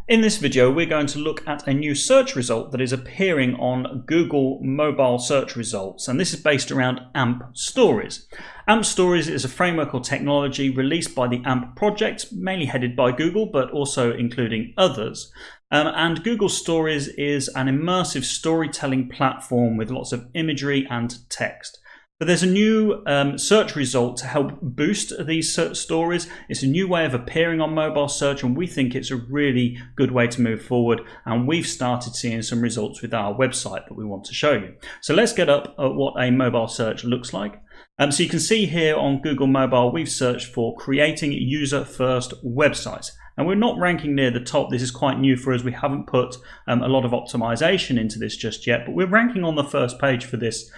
In this video, we're going to look at a new search result that is appearing on Google mobile search results, and this is based around AMP-Stroies. AMP-Stroies is a framework or technology released by the AMP project, mainly headed by Google, but also including others. And Google Stories is an immersive storytelling platform with lots of imagery and text. But there's a new search result to help boost these stories. It's a new way of appearing on mobile search, and we think it's a really good way to move forward. And we've started seeing some results with our website that we want to show you. So let's get up at what a mobile search looks like. So you can see here on Google Mobile, we've searched for creating user-first websites. And we're not ranking near the top. This is quite new for us. We haven't put a lot of optimization into this just yet, but we're ranking on the first page for this.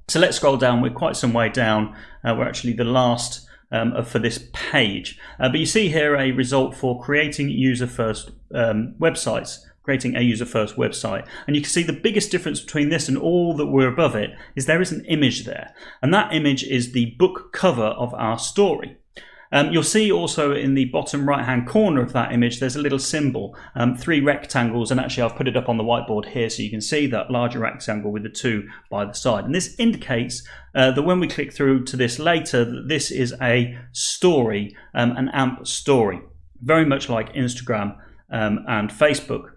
So let's scroll down. We're quite some way down. We're actually the last for this page. But you see here a result for creating user-first websites, creating a user-first website. And you can see the biggest difference between this and all that were above it is there is an image there. And that image is the book cover of our story. You'll see also in the bottom right hand corner of that image there's a little symbol, 3 rectangles, and actually I've put it up on the whiteboard here so you can see that larger rectangle with the 2 by the side. And this indicates that when we click through to this later, that this is a story, an AMP story, very much like Instagram and Facebook.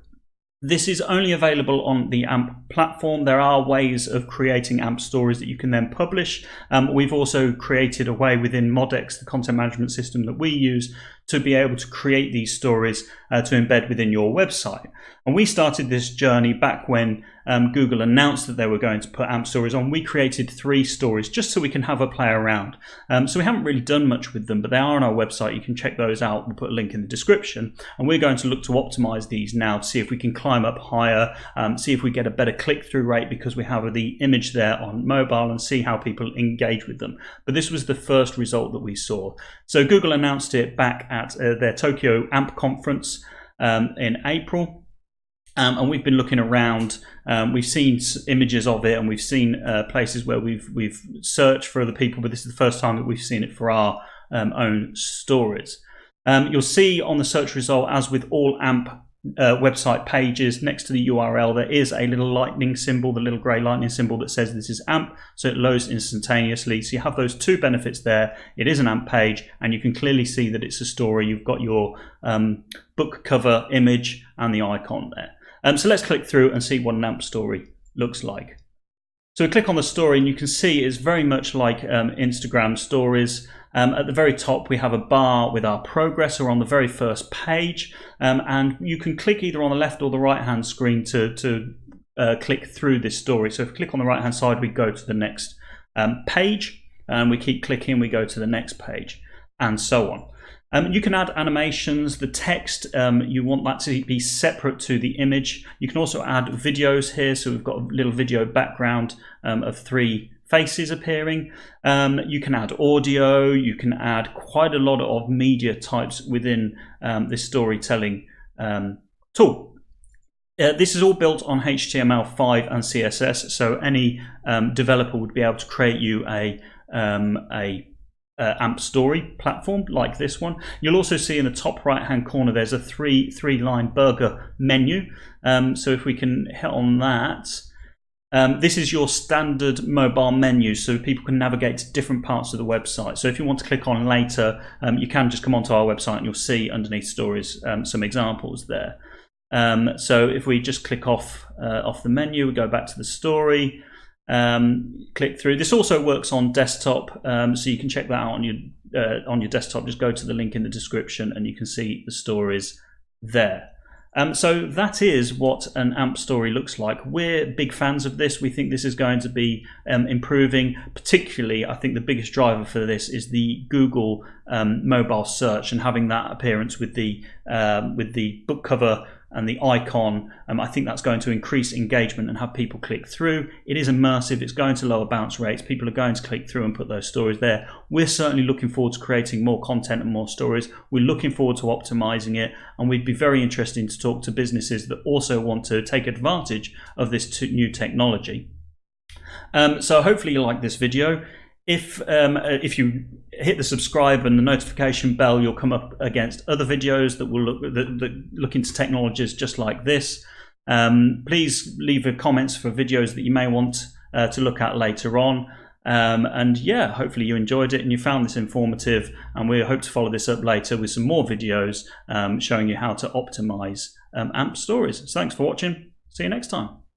This is only available on the AMP platform. There are ways of creating AMP stories that you can then publish. We've also created a way within Modex, the content management system that we use, to be able to create these stories to embed within your website. And we started this journey back when Google announced that they were going to put AMP stories on. We created 3 stories just so we can have a play around. So we haven't really done much with them, but they are on our website. You can check those out. We'll put a link in the description. And we're going to look to optimize these now to see if we can climb up higher, see if we get a better click-through rate because we have the image there on mobile, and see how people engage with them. But this was the first result that we saw. So Google announced it back at their Tokyo AMP conference in April. And we've been looking around. We've seen images of it, and we've seen places where we've searched for other people, but this is the first time that we've seen it for our own stories. You'll see on the search result, as with all AMP website pages, next to the URL there is a little lightning symbol, the little grey lightning symbol that says this is AMP, so it loads instantaneously. So you have those 2 benefits there. It is an AMP page, and you can clearly see that it's a story. You've got your book cover image and the icon there. So let's click through and see what an AMP story looks like. So we click on the story, and you can see it's very much like Instagram stories. At the very top we have a bar with our progress, or on the very first page, and you can click either on the left or the right hand screen to click through this story. So if we click on the right hand side, we go to the next page, and we keep clicking, we go to the next page, and so on. You can add animations, the text, you want that to be separate to the image. You can also add videos here, so we've got a little video background of 3 faces appearing. You can add audio, you can add quite a lot of media types within this storytelling tool. This is all built on HTML5 and CSS, so any developer would be able to create you a AMP story platform like this one. You'll also see in the top right hand corner there's a three-line burger menu. So if we can hit on that, this is your standard mobile menu, so people can navigate to different parts of the website. So if you want to click on later, you can just come onto our website and you'll see underneath stories some examples there. So if we just click off the menu, we go back to the story. Click through. This also works on desktop, so you can check that out on your desktop. Just go to the link in the description and you can see the stories there. So that is what an AMP story looks like. We're big fans of this. We think this is going to be improving. Particularly, I think the biggest driver for this is the Google mobile search, and having that appearance with the book cover and the icon. I think that's going to increase engagement and have people click through. It is immersive. It's going to lower bounce rates. People are going to click through and put those stories there. We're certainly looking forward to creating more content and more stories. We're looking forward to optimizing it, and we'd be very interested to talk to businesses that also want to take advantage of this new technology. So hopefully you like this video. If you hit the subscribe and the notification bell, you'll come up against other videos that will look into technologies just like this. Please leave comments for videos that you may want to look at later on. And yeah, hopefully you enjoyed it and you found this informative, and we hope to follow this up later with some more videos showing you how to optimize AMP stories. So thanks for watching. See you next time.